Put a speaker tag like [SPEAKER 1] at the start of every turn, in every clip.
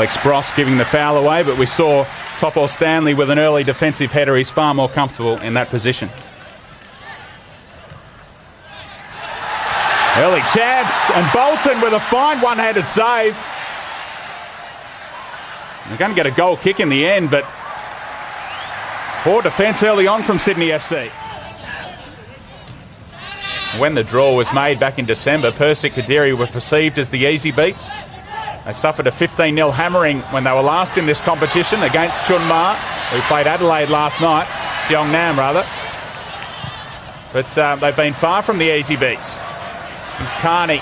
[SPEAKER 1] Alex Brosque giving the foul away, but we saw Topo Stanley with an early defensive header. He's far more comfortable in that position. Early chance, and Bolton with a fine one-handed save. They're going to get a goal kick in the end, but poor defence early on from Sydney FC. When the draw was made back in December, PERSIK Kediri were perceived as the easy beats. They suffered a 15-0 hammering when they were last in this competition against Chun Ma, who played Adelaide last night, Seong Nam rather. But they've been far from the easy beats. Here's Carney.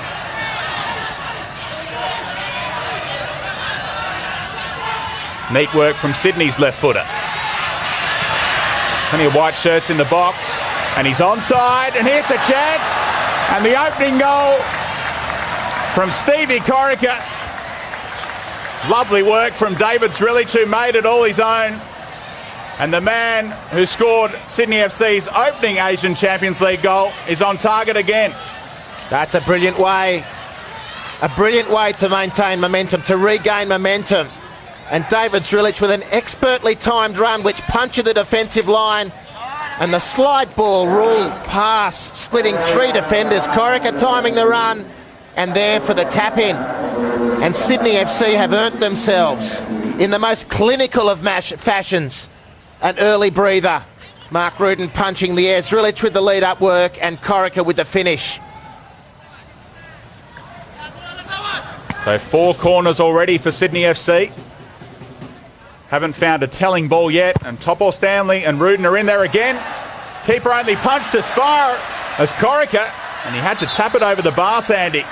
[SPEAKER 1] Neat work from Sydney's left footer. Plenty of white shirts in the box. And he's onside, and here's a chance. And the opening goal from Stevie Corica. Lovely work from David Srilich, who made it all his own. And the man who scored Sydney FC's opening Asian Champions League goal is on target again.
[SPEAKER 2] That's a brilliant way to maintain momentum, to regain momentum. And David Srilich with an expertly timed run which punctured the defensive line. And the slide ball rule pass, splitting three defenders. Corica timing the run, and there for the tap-in. And Sydney FC have earned themselves, in the most clinical of fashions, an early breather. Mark Rudin punching the air, Srilich with the lead-up work, and Corica with the finish.
[SPEAKER 1] So 4 corners already for Sydney FC. Haven't found a telling ball yet, and Topo Stanley and Rudin are in there again. Keeper only punched as far as Corica, and he had to tap it over the bar, Sandy.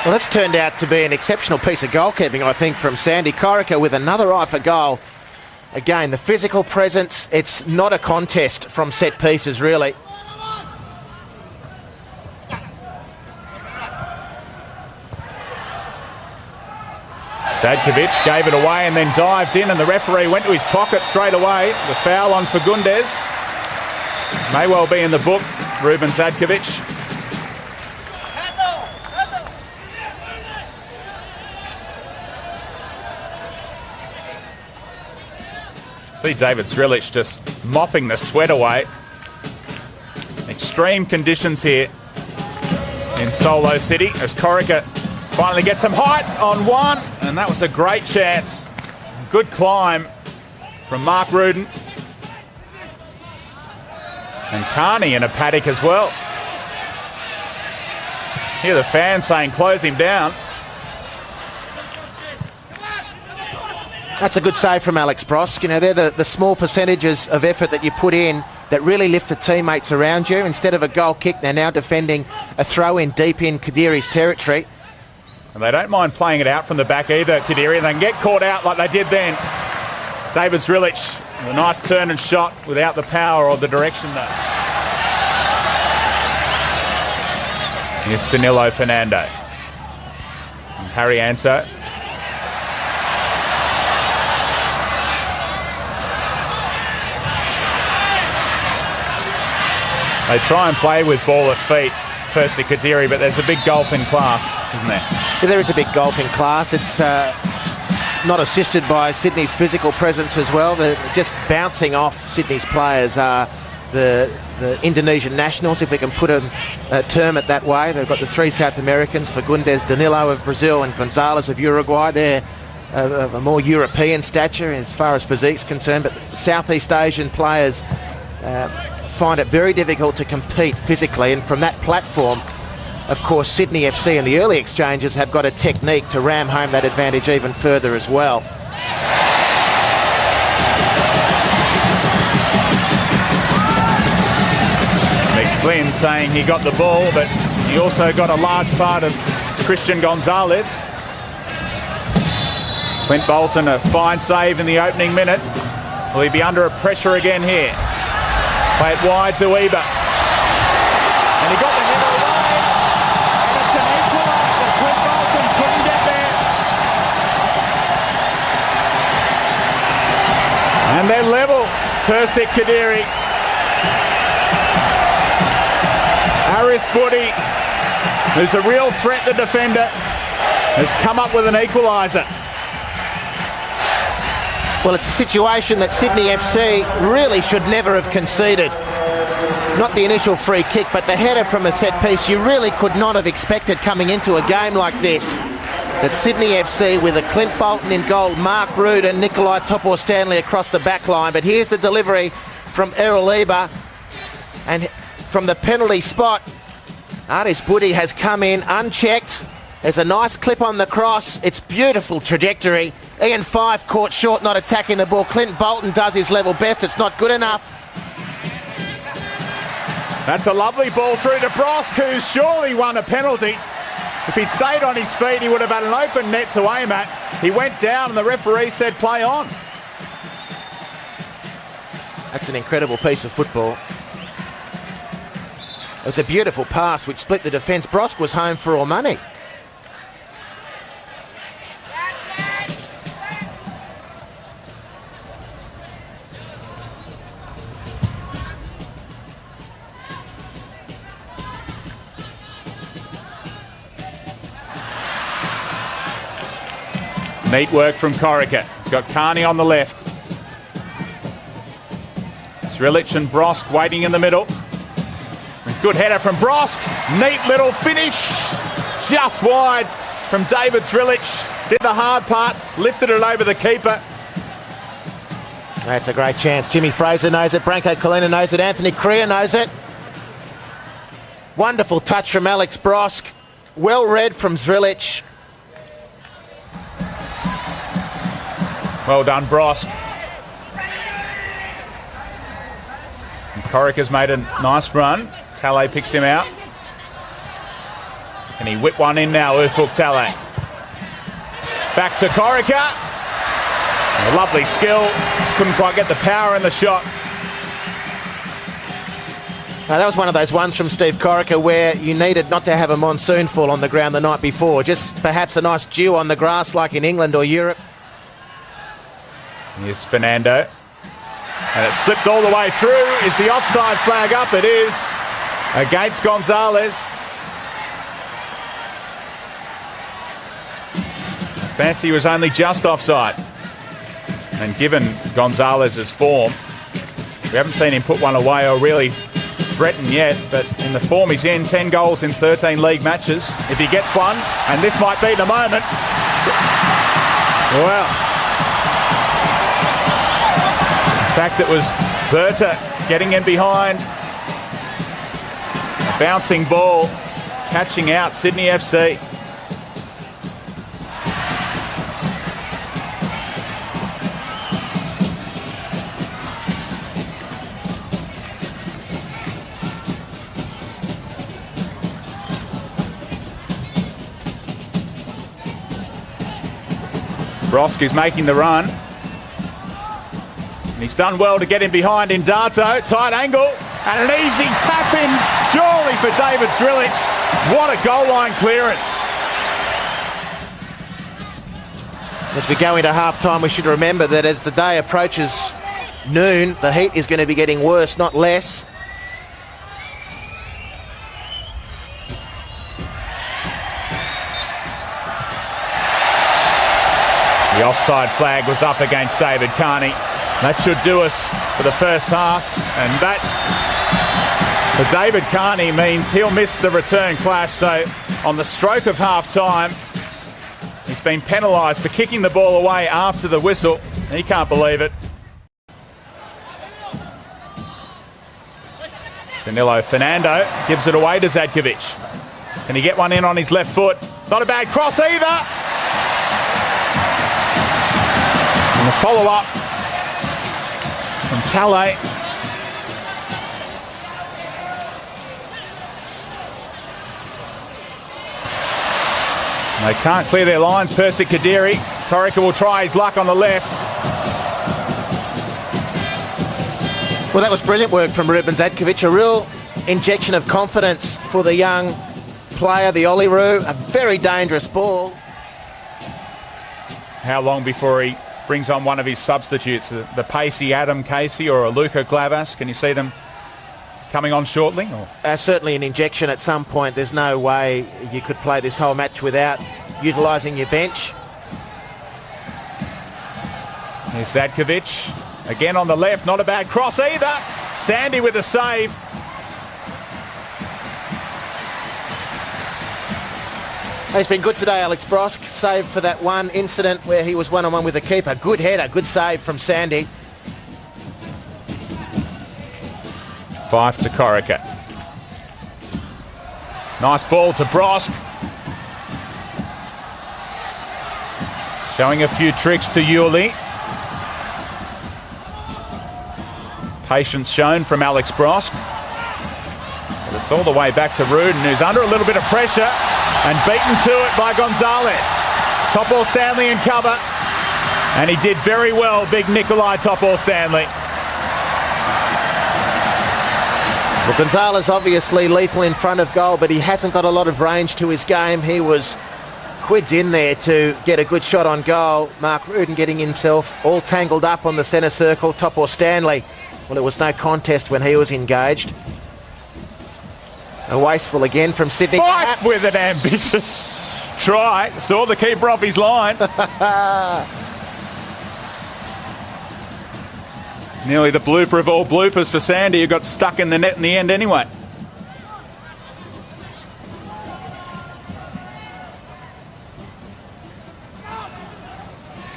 [SPEAKER 2] Well, that's turned out to be an exceptional piece of goalkeeping, I think, from Sandy. Corica with another eye for goal. Again, the physical presence, it's not a contest from set pieces, really.
[SPEAKER 1] Zadkovic gave it away and then dived in, and the referee went to his pocket straight away. The foul on Fagundes. May well be in the book, Ruben Zadkovic. See David Srilich just mopping the sweat away. Extreme conditions here in Solo City as Corica finally gets some height on one, and that was a great chance. Good climb from Mark Rudin. And Carney in a paddock as well. Hear the fans saying, close him down.
[SPEAKER 2] That's a good save from Alex Brosque. You know, they're the small percentages of effort that you put in that really lift the teammates around you. Instead of a goal kick, they're now defending a throw-in deep in Kediri's territory.
[SPEAKER 1] And they don't mind playing it out from the back either, Kediri. They can get caught out like they did then. David Srilich, a nice turn and shot without the power or the direction though. Here's Danilo Fernando. And Harry Anto. They try and play with ball at feet, PERSIK Kediri, but there's a big gulf in class, isn't there?
[SPEAKER 2] Yeah, there is a big gulf in class. It's not assisted by Sydney's physical presence as well. They're just bouncing off Sydney's players are the Indonesian nationals, if we can put a term it that way. They've got the 3 South Americans, Fagundes, Danilo of Brazil and Gonzalez of Uruguay. They're of a more European stature as far as physique's concerned, but Southeast Asian players find it very difficult to compete physically, and from that platform, of course, Sydney FC in the early exchanges have got a technique to ram home that advantage even further as well.
[SPEAKER 1] McFlynn saying he got the ball, but he also got a large part of Christian Gonzalez. Clint Bolton, a fine save in the opening minute. Will he be under a pressure again here? Play it wide to Eber. And he got the header away. And it's an equalizer. Clint Bolton couldn't get there. And they're level. PERSIK Kediri. Aris Budi, who's a real threat, the defender. has come up with an equalizer.
[SPEAKER 2] Well, it's a situation that Sydney FC really should never have conceded. Not the initial free kick, but the header from a set piece. You really could not have expected coming into a game like this that Sydney FC, with a Clint Bolton in goal, Mark Rood and Nikolai Topor-Stanley across the back line. But here's the delivery from Errol Eber. And from the penalty spot, Aris Budi has come in unchecked. There's a nice clip on the cross. It's beautiful trajectory. Ian Fife caught short, not attacking the ball. Clint Bolton does his level best. It's not good enough.
[SPEAKER 1] That's a lovely ball through to Brosque, who's surely won a penalty. If he'd stayed on his feet, he would have had an open net to aim at. He went down and the referee said play on.
[SPEAKER 2] That's an incredible piece of football. It was a beautiful pass which split the defence. Brosque was home for all money.
[SPEAKER 1] Neat work from Corica. He's got Carney on the left. Srilic and Brosque waiting in the middle. Good header from Brosque. Neat little finish. Just wide from David Srilic. Did the hard part, lifted it over the keeper.
[SPEAKER 2] That's a great chance. Jimmy Fraser knows it. Branko Colina knows it. Anthony Crea knows it. Wonderful touch from Alex Brosque. Well read from Srilic.
[SPEAKER 1] Well done, Brosque. And Corica's made a nice run. Talay picks him out. And he whipped one in now, Ufuk Talay. Back to Corica. A lovely skill. Just couldn't quite get the power in the shot.
[SPEAKER 2] Now, that was one of those ones from Steve Corica where you needed not to have a monsoon fall on the ground the night before. Just perhaps a nice dew on the grass like in England or Europe.
[SPEAKER 1] Here's Fernando. And it slipped all the way through. Is the offside flag up? It is. Against Gonzalez. Fancy was only just offside. And given Gonzalez's form, we haven't seen him put one away or really threaten yet, but in the form he's in, 10 goals in 13 league matches. If he gets one, and this might be the moment. Well. In fact, it was Berta getting in behind. A bouncing ball, catching out Sydney FC. Brosque is making the run. And he's done well to get him behind in Darto. Tight angle. And an easy tap in, surely, for David Srilic. What a goal line clearance.
[SPEAKER 2] As we go into half-time, we should remember that as the day approaches noon, the heat is going to be getting worse, not less.
[SPEAKER 1] The offside flag was up against David Carney. That should do us for the first half. And that, for David Carney, means he'll miss the return clash. So on the stroke of half-time, he's been penalised for kicking the ball away after the whistle. He can't believe it. Danilo Fernando gives it away to Zadkovic. Can he get one in on his left foot? It's not a bad cross either. And the follow-up from Talay. They can't clear their lines. PERSIK KEDIRI. Corica will try his luck on the left.
[SPEAKER 2] Well, that was brilliant work from Ruben Zadkovic. A real injection of confidence for the young player, the Olyroos. A very dangerous ball.
[SPEAKER 1] How long before he brings on one of his substitutes, the pacey Adam Casey or a Luka Glavas? Can you see them coming on shortly?
[SPEAKER 2] Certainly an injection at some point. There's no way you could play this whole match without utilising your bench.
[SPEAKER 1] Here's Zadkovic. Again on the left, not a bad cross either. Sandy with a save.
[SPEAKER 2] He's been good today, Alex Brosque, save for that one incident where he was one-on-one with the keeper. Good header, good save from Sandy.
[SPEAKER 1] 5 to Corica. Nice ball to Brosque. Showing a few tricks to Yuli. Patience shown from Alex Brosque. But it's all the way back to Rudin, who's under a little bit of pressure and beaten to it by Gonzalez. Topor Stanley in cover. And he did very well, big Nikolai Topor Stanley.
[SPEAKER 2] Well, Gonzalez obviously lethal in front of goal, but he hasn't got a lot of range to his game. He was quids in there to get a good shot on goal. Mark Rudin getting himself all tangled up on the centre circle. Topor Stanley, well, it was no contest when he was engaged. A wasteful again from Sydney.
[SPEAKER 1] Fife with an ambitious try. Saw the keeper off his line. Nearly the blooper of all bloopers for Sandy, who got stuck in the net in the end anyway.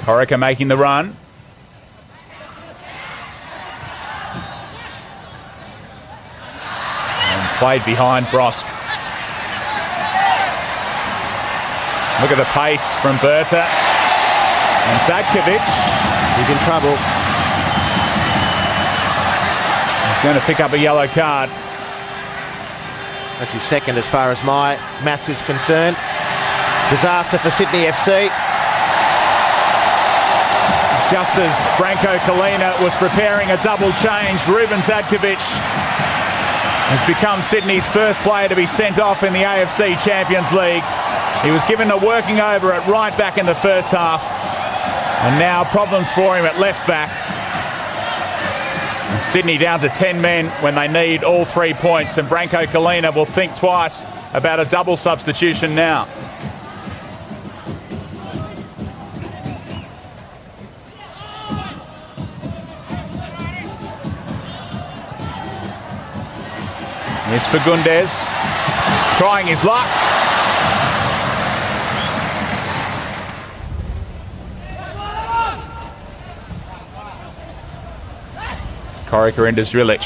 [SPEAKER 1] Corica making the run. And played behind Brosque. Look at the pace from Berta. And Zadkovic.
[SPEAKER 2] He's in trouble.
[SPEAKER 1] Going to pick up a yellow card.
[SPEAKER 2] That's his second as far as my maths is concerned. Disaster for Sydney FC.
[SPEAKER 1] Just as Branko Kalina was preparing a double change, Ruben Zadkovic has become Sydney's first player to be sent off in the AFC Champions League. He was given a working over at right back in the first half. And now problems for him at left back. And Sydney down to 10 men when they need all 3 points, and Branko Kalina will think twice about a double substitution now. Here's Fagundes trying his luck. Corica into Zrilic.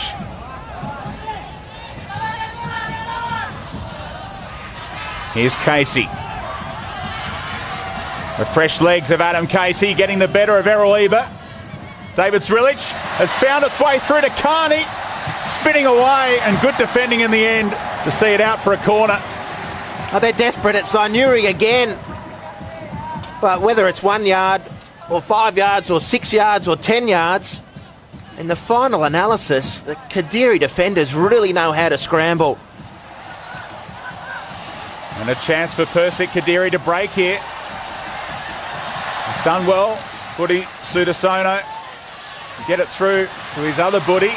[SPEAKER 1] Here's Casey. The fresh legs of Adam Casey getting the better of Errol Eber. David Zrilic has found its way through to Carney. Spinning away, and good defending in the end to see it out for a corner.
[SPEAKER 2] Oh, they're desperate at Sainuri again. But whether it's 1 yard or 5 yards or 6 yards or 10 yards, in the final analysis, the Kediri defenders really know how to scramble.
[SPEAKER 1] And a chance for PERSIK Kediri to break here. It's done well. Budi Sudarsono get it through to his other Budi.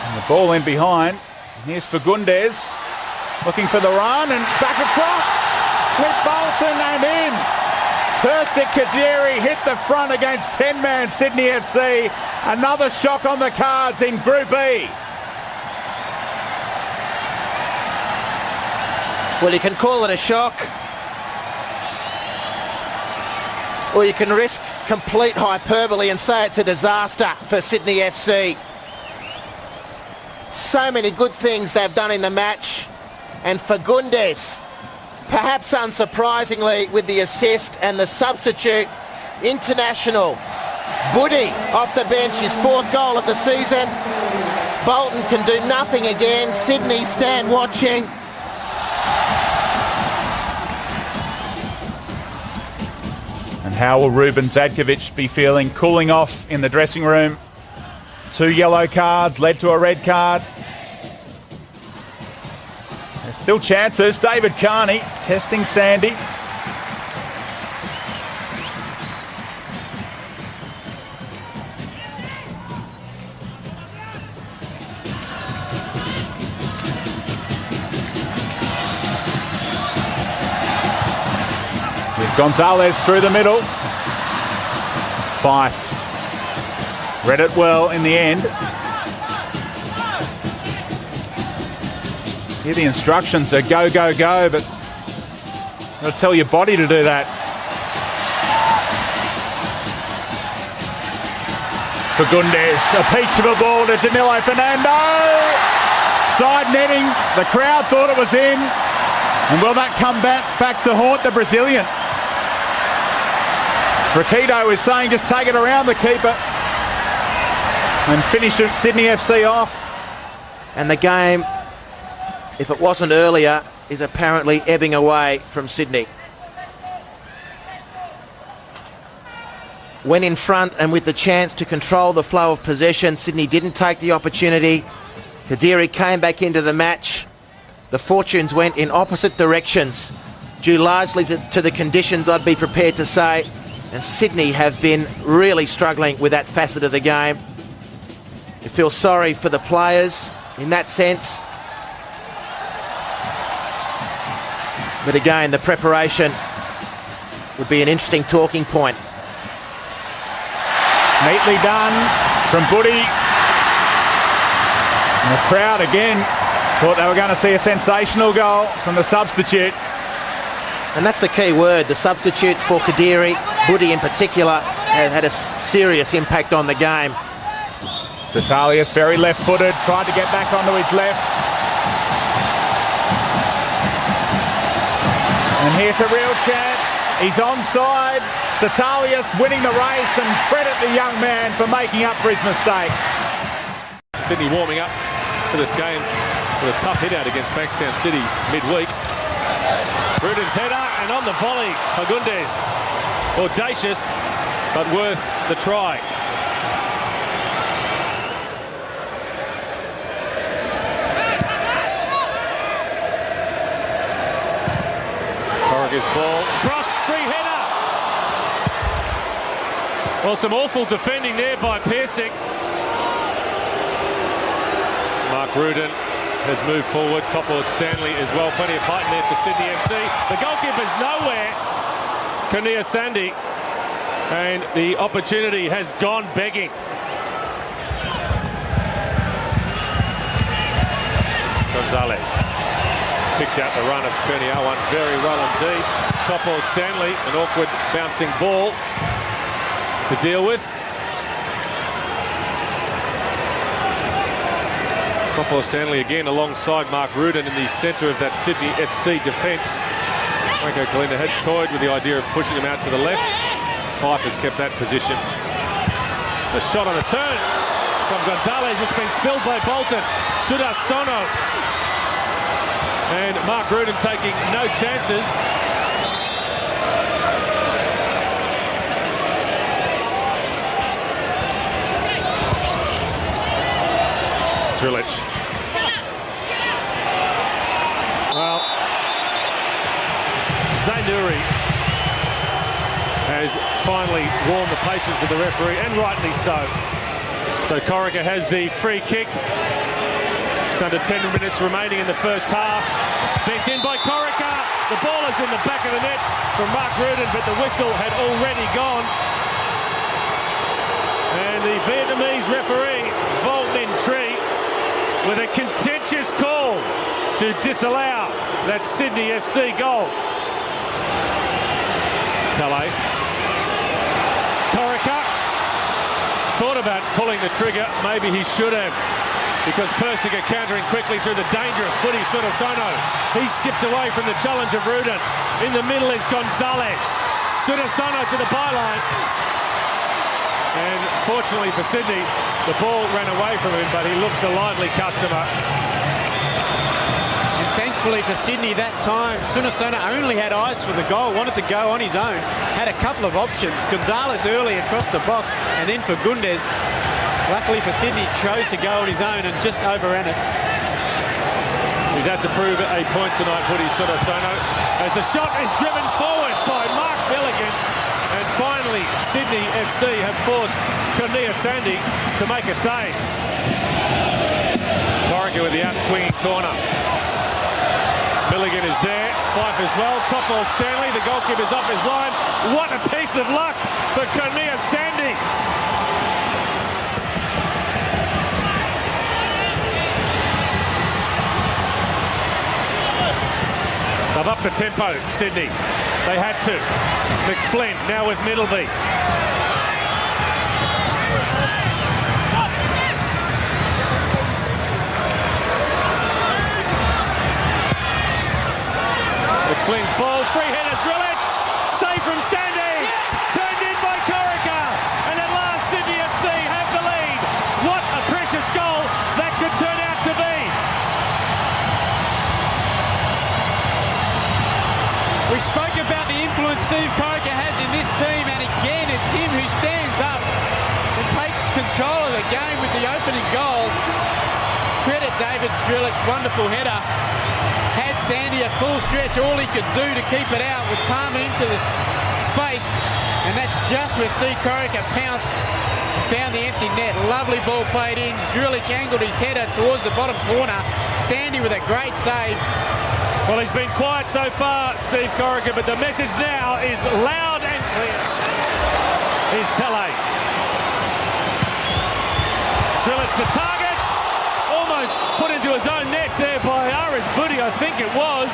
[SPEAKER 1] And the ball in behind. Here's Fagundes looking for the run and back across. Cliff Bolton and in. PERSIK Kediri hit the front against 10-man Sydney FC. Another shock on the cards in Group E.
[SPEAKER 2] Well, you can call it a shock, or you can risk complete hyperbole and say it's a disaster for Sydney FC. So many good things they've done in the match, and Fagundes, perhaps unsurprisingly, with the assist, and the substitute international Budi off the bench, his 4th goal of the season. Bolton can do nothing again. Sydney stand watching.
[SPEAKER 1] And how will Ruben Zadkovic be feeling? Cooling off in the dressing room. 2 yellow cards led to a red card. There's still chances. David Carney testing Sandy. Gonzalez through the middle. Fife read it well in the end. Here the instructions are go, go, go, but they'll tell your body to do that. Fagundes, a peach of a ball to Danilo Fernando. Side netting, the crowd thought it was in. And will that come back to haunt the Brazilian? Riquito is saying just take it around the keeper and finish it, Sydney FC off.
[SPEAKER 2] And the game, if it wasn't earlier, is apparently ebbing away from Sydney. When in front and with the chance to control the flow of possession, Sydney didn't take the opportunity. Kediri came back into the match. The fortunes went in opposite directions, due largely to the conditions, I'd be prepared to say. And Sydney have been really struggling with that facet of the game. You feel sorry for the players in that sense. But again, the preparation would be an interesting talking point.
[SPEAKER 1] Neatly done from Budi. And the crowd again thought they were going to see a sensational goal from the substitute.
[SPEAKER 2] And that's the key word, the substitutes for Kediri, Budi in particular, have had a serious impact on the game.
[SPEAKER 1] Sitalius, very left-footed, tried to get back onto his left. And here's a real chance. He's onside. Sitalius winning the race, and credit the young man for making up for his mistake.
[SPEAKER 3] Sydney warming up for this game with a tough hit out against Bankstown City midweek. Ruden's header, and on the volley, Fagundes. Audacious, but worth the try. Corrigan's ball. Brosque, free header. Well, some awful defending there by PERSIK. Mark Ruden has moved forward. Topo Stanley as well. Plenty of height in there for Sydney FC. The goalkeeper's nowhere. Kania Sandy. And the opportunity has gone begging. Gonzalez picked out the run of Kurniawan very well indeed. Topo Stanley, an awkward bouncing ball to deal with. Topo Stanley again alongside Mark Ruden in the centre of that Sydney FC defence. Franco Colina had toyed with the idea of pushing him out to the left. Fife has kept that position. The shot on the turn from Gonzalez has been spilled by Bolton. Sudarsono. And Mark Ruden taking no chances. Drilic. Well, Zainuri has finally warmed the patience of the referee, and rightly so. So Corica has the free kick. Just under 10 minutes remaining in the first half. Bent in by Corica. The ball is in the back of the net from Mark Ruden, but the whistle had already gone. And the Vietnamese referee, Vo Minh Tri, with a contentious call to disallow that Sydney FC goal. Tele. Corica thought about pulling the trigger. Maybe he should have, because PERSIK are countering quickly through the dangerous Budi Sudarsono. He skipped away from the challenge of Ruden. In the middle is Gonzalez. Sudarsono to the byline. And fortunately for Sydney, the ball ran away from him, but he looks a lively customer.
[SPEAKER 4] And thankfully for Sydney that time, Sudarsono only had eyes for the goal, wanted to go on his own, had a couple of options. Gonzalez early across the box, and then Fagundes, luckily for Sydney, chose to go on his own and just overran it.
[SPEAKER 3] He's had to prove a point tonight, Budi Sudarsono, as the shot is driven forward by Mark Milligan. And finally, Sydney FC have forced Kania Sandy to make a save. Corica with the out-swinging corner. Milligan is there, Fife as well, top ball Stanley, the goalkeeper's off his line. What a piece of luck for Cornea Sandy. They've upped the tempo, Sydney. They had to. McFlynn now with Middleby. McFlynn's ball, free header, Zrilic, save from Sandy, turned in by corica, and at last Sydney FC have the lead. What a precious goal that could turn out to be.
[SPEAKER 4] We spoke about the influence Steve Corica has in this team, and again it's him who stands up and takes control of the game with the opening goal. Credit David Zrilic, wonderful header. Had Sandy a full stretch, all he could do to keep it out was palm it into the space, and that's just where Steve Corica pounced, found the empty net. Lovely ball played in. Zrilic angled his header towards the bottom corner. Sandy with a great save.
[SPEAKER 3] Well, he's been quiet so far, Steve Corica, but the message now is loud and clear. Here's Tele. Zrilic the target. Almost put into his own net there by Aris, Budi, I think it was.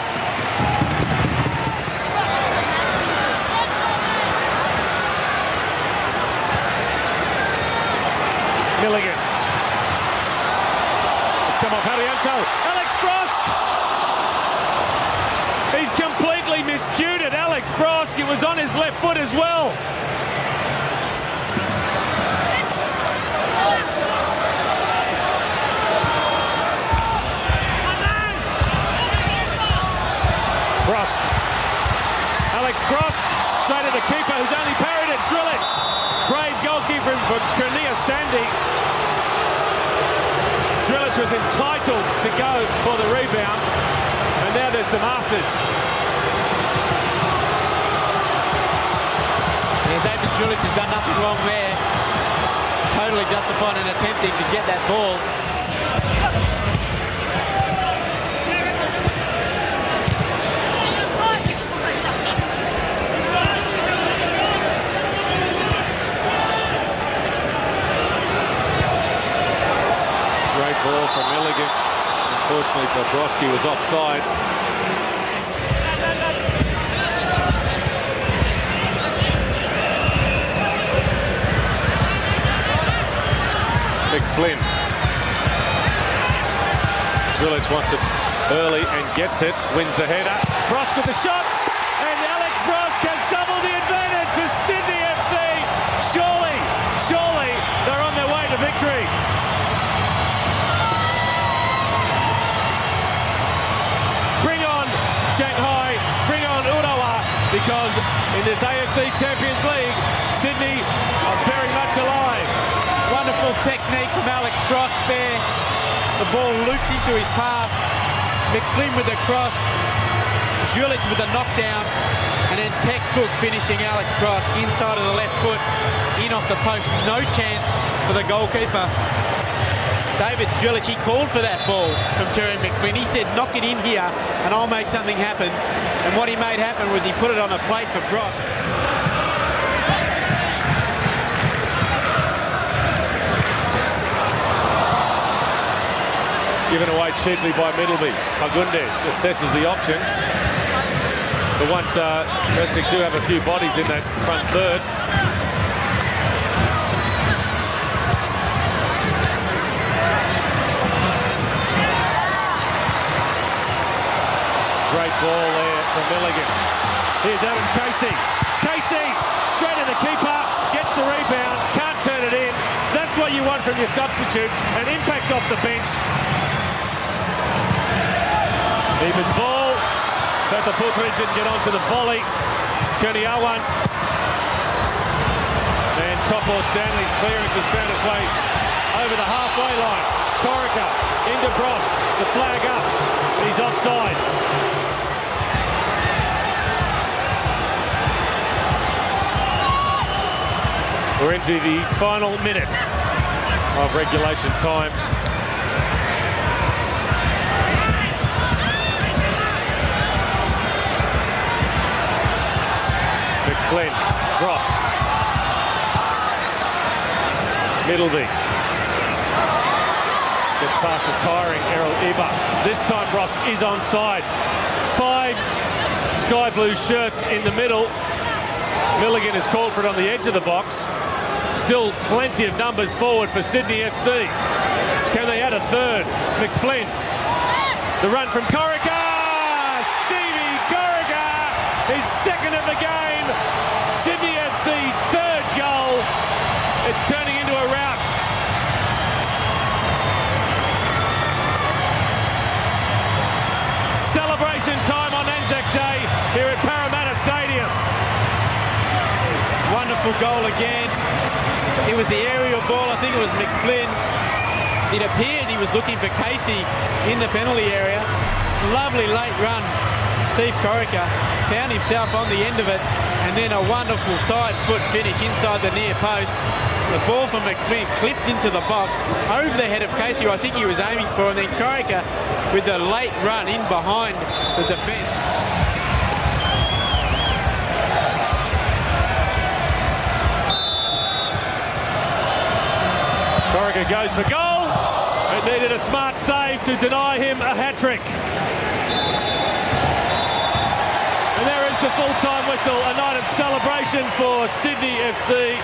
[SPEAKER 3] Milligan. It's come off Harianto. Alex Brosque. He's completely miscued it. Alex Brosque, it was on his left foot as well. Brosque. Alex Brosque, straight at the keeper who's only parried it. Zrilic. Brave goalkeeper for Cornea Sandy. Zrilic was entitled to go for the rebound. And now there's some afters.
[SPEAKER 4] Yeah, David Zrilic has done nothing wrong there. Totally justified in attempting to get that ball.
[SPEAKER 3] Ball from Milligan. Unfortunately for Brosque, was offside. McFlynn. Zrilic wants it early and gets it. Wins the header. Brosque with the shot. And Alex Brosque has doubled the advantage for Sydney FC. Surely they're on their way to victory. Shanghai, bring on Urawa, because in this AFC Champions League, Sydney are very much alive.
[SPEAKER 4] Wonderful technique from Alex Brosque there. The ball looped into his path. McFlynn with the cross. Zrilic with the knockdown. And then textbook finishing Alex Brosque inside of the left foot, in off the post. No chance for the goalkeeper. David Zrilic, he called for that ball from Terry McFlynn. He said, knock it in here and I'll make something happen. And what he made happen was he put it on a plate for Brosque.
[SPEAKER 3] Given away cheaply by Middleby. Fagundes assesses the options. But once PERSIK do have a few bodies in that front third. Great ball there from Milligan. Here's Adam Casey. Casey, straight at the keeper, gets the rebound, can't turn it in. That's what you want from your substitute, an impact off the bench. Beamer's ball. Bertaputri didn't get onto the volley. Kurniawan. And Topo Stanley's clearance has found its way over the halfway line. Corica into Brosque, the flag up. He's offside. We're into the final minute of regulation time. McFlynn, Brosque, Middleby. Gets past a tiring Errol Iba. This time Brosque is onside. 5 sky blue shirts in the middle. Milligan is called for it on the edge of the box. Still plenty of numbers forward for Sydney FC. Can they add a third? McFlynn. The run from Corica. Stevie Corica, his second of the game. Sydney FC's third goal. It's turning into a rout. Celebration time on Anzac Day here at Parramatta Stadium.
[SPEAKER 4] Wonderful goal again. It was the aerial ball. I think it was McFlynn. It appeared he was looking for Casey in the penalty area. Lovely late run. Steve Corica found himself on the end of it, and then a wonderful side foot finish inside the near post. The ball from McFlynn clipped into the box over the head of Casey, who I think he was aiming for, and then Corica with the late run in behind the defence.
[SPEAKER 3] Corica goes for goal. It needed a smart save to deny him a hat-trick. And there is the full-time whistle, a night of celebration for Sydney FC.